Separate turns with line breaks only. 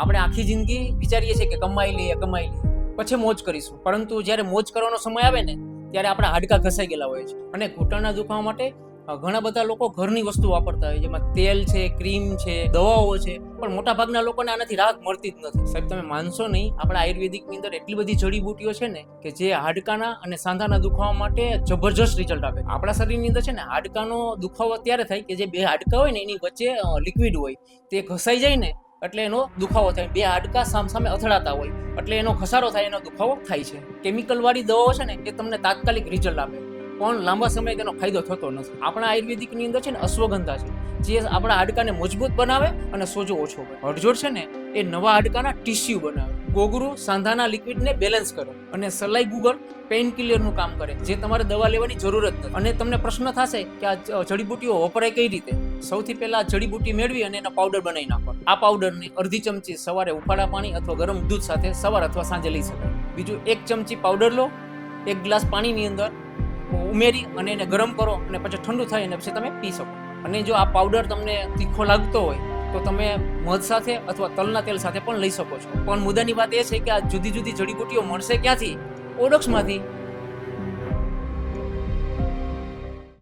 આપણે આખી જિંદગી વિચારીએ છીએ કે કમાઈ લઈએ પછી મોજ કરીશું, પરંતુ જ્યારે મોજ કરવાનો સમય આવે ને ત્યારે આપણા હાડકાં ઘસાઈ ગયેલા હોય છે. અને ઘૂંટણના દુખાવા માટે ઘણા બધા લોકો ઘરની વસ્તુ વાપરતા હોય, જેમાં તેલ છે, ક્રીમ છે, દવાઓ છે, પણ મોટા ભાગના લોકોને આનાથી રાહત મળતી જ નથી. સાહેબ તમે માનશો નહીં, આપણા આયુર્વેદિકની અંદર એટલી બધી જડીબુટીઓ છે ને કે જે હાડકાના અને સાંધાના દુખાવા માટે જબરજસ્ત રિઝલ્ટ આપે. આપણા શરીરની અંદર છે ને હાડકાનો દુખાવો ત્યારે થાય કે જે બે હાડકા હોય ને એની વચ્ચે લિક્વિડ હોય તે ઘસાઈ જાય ને એટલે એનો દુખાવો થાય. બે હાડકા સામસામે અથડાતા હોય એટલે એનો ઘસારો થાય, એનો દુખાવો થાય છે. કેમિકલ વાળી દવાઓ છે ને એ તમને તાત્કાલિક રિઝલ્ટ આપે પણ લાંબા સમય તેનો ફાયદો થતો નથી. આપણા આયુર્વેદિકની અંદર છે ને અશ્વગંધા છે, જે આપણા હાડકાને મજબૂત બનાવે અને સોજો ઓછો કરે. હળજોડ છે ને એ નવા હાડકાના ટિશ્યુ બનાવે. ગોગરું સાંધાના લિક્વિડને બેલેન્સ કરે અને સલાઈ ગુગળ પેઇન કિલરનું કામ કરે, જે તમારે દવા લેવાની જરૂર જ નથી. અને તમને પ્રશ્ન થશે કે આ જડીબુટીઓ વપરાય કઈ રીતે? સૌથી પહેલા જડીબુટી મેળવી અને એનો પાવડર બનાવી નાખો. આ પાવડરની અડધી ચમચી સવારે ઉફાળા પાણી અથવા ગરમ દૂધ સાથે સવાર અથવા સાંજે લઈ શકાય. બીજું 1 ચમચી પાવડર લો, 1 ગ્લાસ પાણીની અંદર ઉમેરી અને એને ગરમ કરો અને પછી ઠંડુ થાય અને પછી તમે પી શકો. અને જો આ પાવડર તમને તીખો લાગતો હોય તો તમે મધ સાથે અથવા તલના તેલ સાથે પણ લઈ શકો છો. પણ મુદ્દાની વાત એ છે કે આ જુદી જુદી જડીબુટીઓ મળશે ક્યાંથી? ઓડોક્સમાંથી.